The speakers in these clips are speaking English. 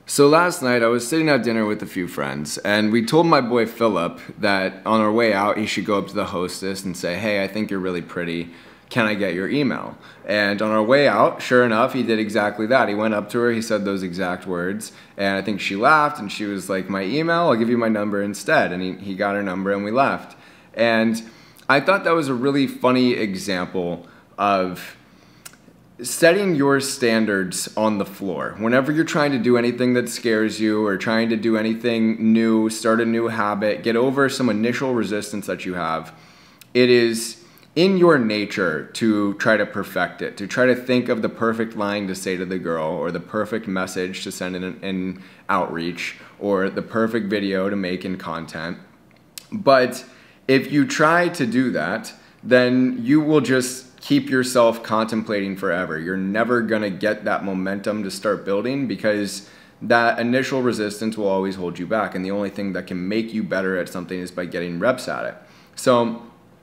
So last night I was sitting at dinner with a few friends and we told my boy Philip that on our way out he should go up to the hostess and say, "Hey, I think you're really pretty. Can I get your email?" And on our way out, sure enough, he did exactly that. He went up to her, he said those exact words, and I think she laughed and she was like, "My email? I'll give you my number instead." And he got her number and we left. And I thought that was a really funny example of setting your standards on the floor. Whenever you're trying to do anything that scares you or trying to do anything new, start a new habit, get over some initial resistance that you have, it is in your nature to try to perfect it, to try to think of the perfect line to say to the girl or the perfect message to send in outreach or the perfect video to make in content. But if you try to do that, then you will just keep yourself contemplating forever. You're never gonna get that momentum to start building because that initial resistance will always hold you back. And the only thing that can make you better at something is by getting reps at it. So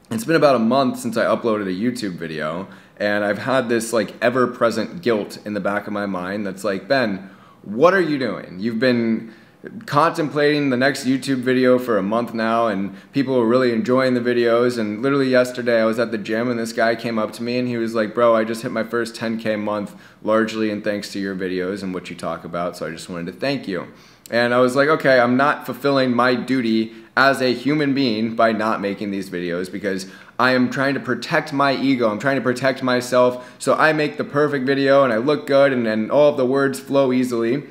it's been about a month since I uploaded a YouTube video, and I've had this like ever-present guilt in the back of my mind that's like, "Ben, what are you doing? You've been contemplating the next YouTube video for a month now and people are really enjoying the videos." And literally yesterday I was at the gym and this guy came up to me and he was like, "Bro, I just hit my first 10K month largely in thanks to your videos and what you talk about, so I just wanted to thank you." And I was like, okay, I'm not fulfilling my duty as a human being by not making these videos because I am trying to protect my ego. I'm trying to protect myself so I make the perfect video and I look good and all of the words flow easily.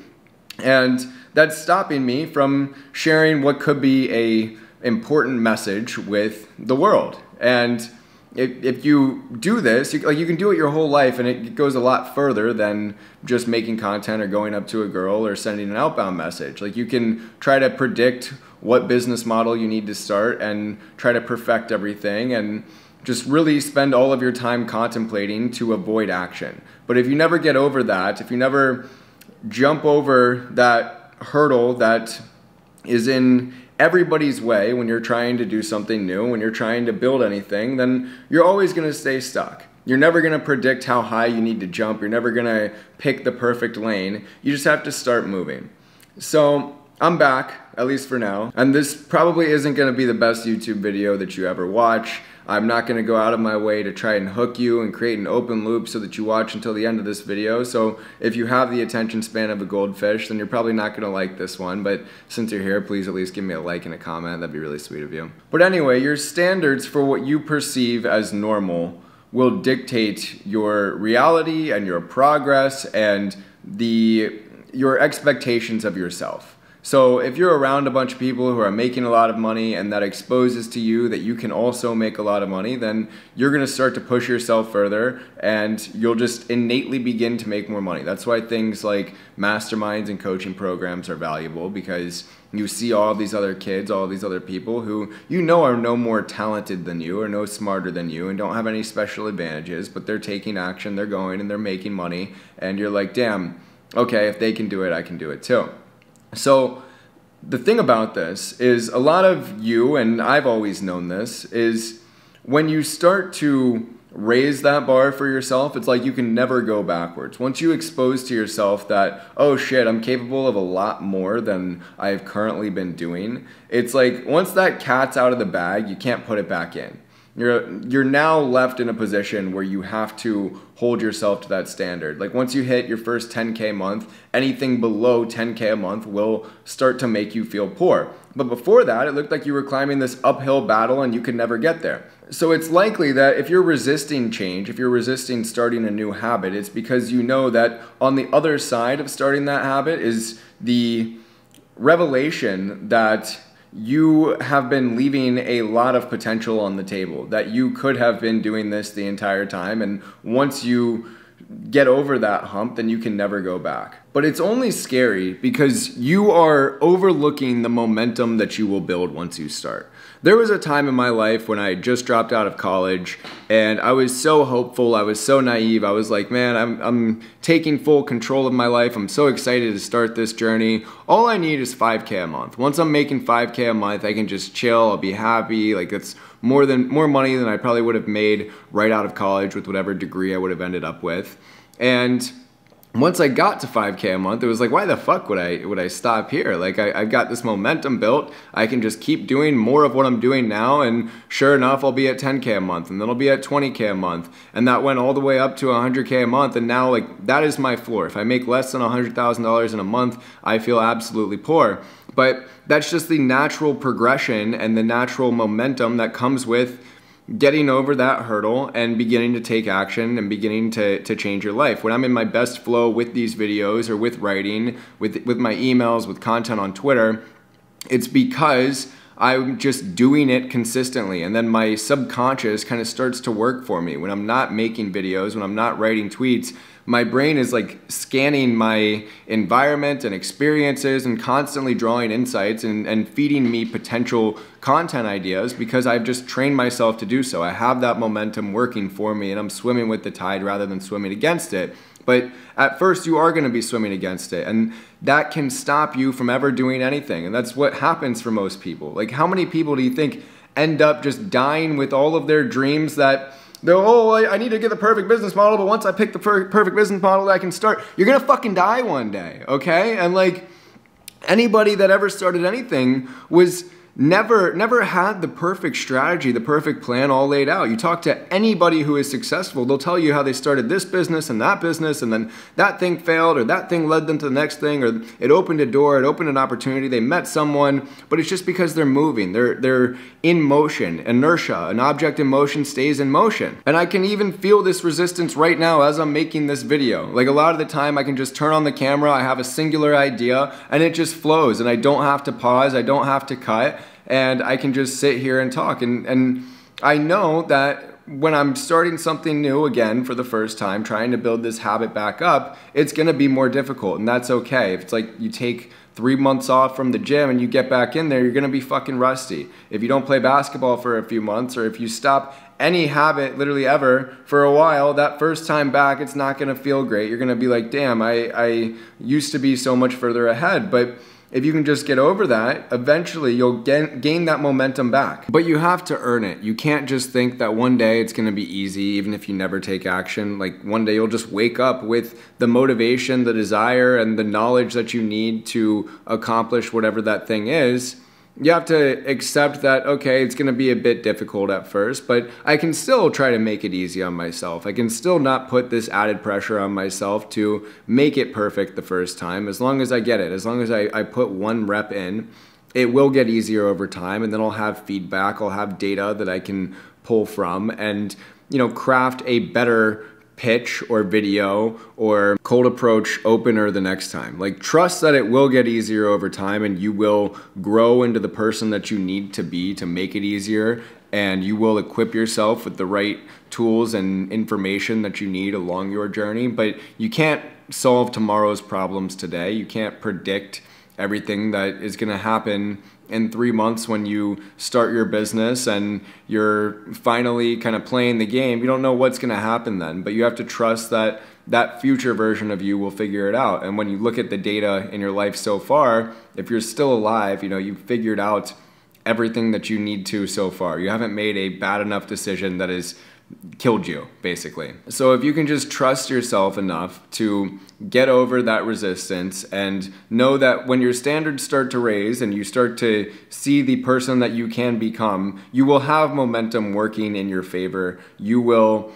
And that's stopping me from sharing what could be a important message with the world. And if you do this, you can do it your whole life, and it goes a lot further than just making content or going up to a girl or sending an outbound message. Like, you can try to predict what business model you need to start and try to perfect everything and just really spend all of your time contemplating to avoid action. But if you never get over that, if you never jump over that hurdle that is in everybody's way when you're trying to do something new, when you're trying to build anything, then you're always going to stay stuck. You're never going to predict how high you need to jump. You're never going to pick the perfect lane. You just have to start moving. So I'm back, at least for now, and this probably isn't going to be the best YouTube video that you ever watch. I'm not going to go out of my way to try and hook you and create an open loop so that you watch until the end of this video. So if you have the attention span of a goldfish, then you're probably not going to like this one. But since you're here, please at least give me a like and a comment. That'd be really sweet of you. But anyway, your standards for what you perceive as normal will dictate your reality and your progress and your expectations of yourself. So if you're around a bunch of people who are making a lot of money and that exposes to you that you can also make a lot of money, then you're going to start to push yourself further and you'll just innately begin to make more money. That's why things like masterminds and coaching programs are valuable, because you see all these other kids, all these other people who you know are no more talented than you or no smarter than you and don't have any special advantages, but they're taking action, they're going and they're making money, and you're like, damn, okay, if they can do it, I can do it too. So the thing about this is a lot of you, and I've always known this, is when you start to raise that bar for yourself, it's like you can never go backwards. Once you expose to yourself that, oh shit, I'm capable of a lot more than I've currently been doing, it's like once that cat's out of the bag, you can't put it back in. You're now left in a position where you have to hold yourself to that standard. Like once you hit your first 10K month, anything below 10K a month will start to make you feel poor. But before that, it looked like you were climbing this uphill battle and you could never get there. So it's likely that if you're resisting change, if you're resisting starting a new habit, it's because you know that on the other side of starting that habit is the revelation that you have been leaving a lot of potential on the table, that you could have been doing this the entire time, and once you get over that hump, then you can never go back. But it's only scary because you are overlooking the momentum that you will build once you start. There was a time in my life when I just dropped out of college and I was so hopeful, I was so naive. I was like, man, I'm taking full control of my life. I'm so excited to start this journey. All I need is 5K a month. Once I'm making 5K a month, I can just chill, I'll be happy. Like, it's more money than I probably would have made right out of college with whatever degree I would have ended up with. And Once I got to 5K a month, it was like, why the fuck would I stop here? Like I've got this momentum built. I can just keep doing more of what I'm doing now, and sure enough, I'll be at 10K a month, and then I'll be at 20K a month. And that went all the way up to 100K a month, and now like that is my floor. If I make less than $100,000 in a month, I feel absolutely poor. But that's just the natural progression and the natural momentum that comes with getting over that hurdle and beginning to take action and beginning to change your life. When I'm in my best flow with these videos or with writing, with my emails, with content on Twitter, it's because I'm just doing it consistently, and then my subconscious kind of starts to work for me. When I'm not making videos, when I'm not writing tweets, my brain is like scanning my environment and experiences and constantly drawing insights and feeding me potential content ideas because I've just trained myself to do so. I have that momentum working for me, and I'm swimming with the tide rather than swimming against it. But at first you are going to be swimming against it, and that can stop you from ever doing anything. And that's what happens for most people. Like, how many people do you think end up just dying with all of their dreams that they're, oh, I need to get the perfect business model, but once I pick the perfect business model, I can start. You're going to fucking die one day, okay? And like, anybody that ever started anything was never had the perfect strategy, the perfect plan all laid out. You talk to anybody who is successful, they'll tell you how they started this business, and then that thing failed, or that thing led them to the next thing, or it opened a door, it opened an opportunity, they met someone, but it's just because they're moving, they're in motion. Inertia, an object in motion stays in motion. And I can even feel this resistance right now as I'm making this video. Like, a lot of the time I can just turn on the camera, I have a singular idea, and it just flows, and I don't have to pause, I don't have to cut, and I can just sit here and talk. And I know that when I'm starting something new again for the first time, trying to build this habit back up, it's gonna be more difficult, and that's okay. If it's like you take 3 months off from the gym and you get back in there, you're gonna be fucking rusty. If you don't play basketball for a few months, or if you stop any habit literally ever for a while, that first time back, it's not gonna feel great. You're gonna be like, damn, I used to be so much further ahead. But if you can just get over that, eventually you'll gain that momentum back. But you have to earn it. You can't just think that one day it's gonna be easy, even if you never take action. Like, one day you'll just wake up with the motivation, the desire, and the knowledge that you need to accomplish whatever that thing is. You have to accept that, okay, it's gonna be a bit difficult at first, but I can still try to make it easy on myself. I can still not put this added pressure on myself to make it perfect the first time. As long as I get it, as long as I put one rep in, it will get easier over time, and then I'll have feedback, I'll have data that I can pull from and, you know, craft a better pitch or video or cold approach opener the next time. Like, trust that it will get easier over time, and you will grow into the person that you need to be to make it easier, and you will equip yourself with the right tools and information that you need along your journey. But you can't solve tomorrow's problems today. You can't predict everything that is going to happen in 3 months when you start your business and you're finally kind of playing the game. You don't know what's going to happen then, but you have to trust that that future version of you will figure it out. And when you look at the data in your life so far, if you're still alive, you know, you've figured out everything that you need to so far. You haven't made a bad enough decision that has killed you, basically. So if you can just trust yourself enough to get over that resistance and know that when your standards start to raise and you start to see the person that you can become, you will have momentum working in your favor. You will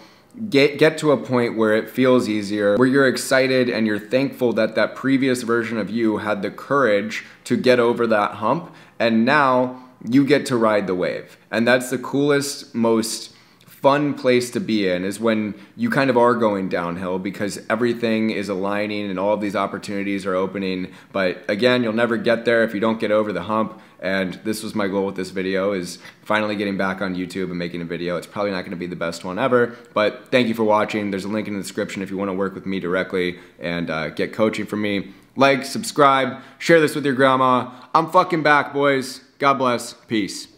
get to a point where it feels easier, where you're excited and you're thankful that that previous version of you had the courage to get over that hump, and now you get to ride the wave. And that's the coolest, most fun place to be in, is when you kind of are going downhill because everything is aligning and all of these opportunities are opening. But again, you'll never get there if you don't get over the hump. And this was my goal with this video, is finally getting back on YouTube and making a video. It's probably not going to be the best one ever, but thank you for watching. There's a link in the description if you want to work with me directly and get coaching from me. Like, subscribe, share this with your grandma. I'm fucking back, boys. God bless. Peace.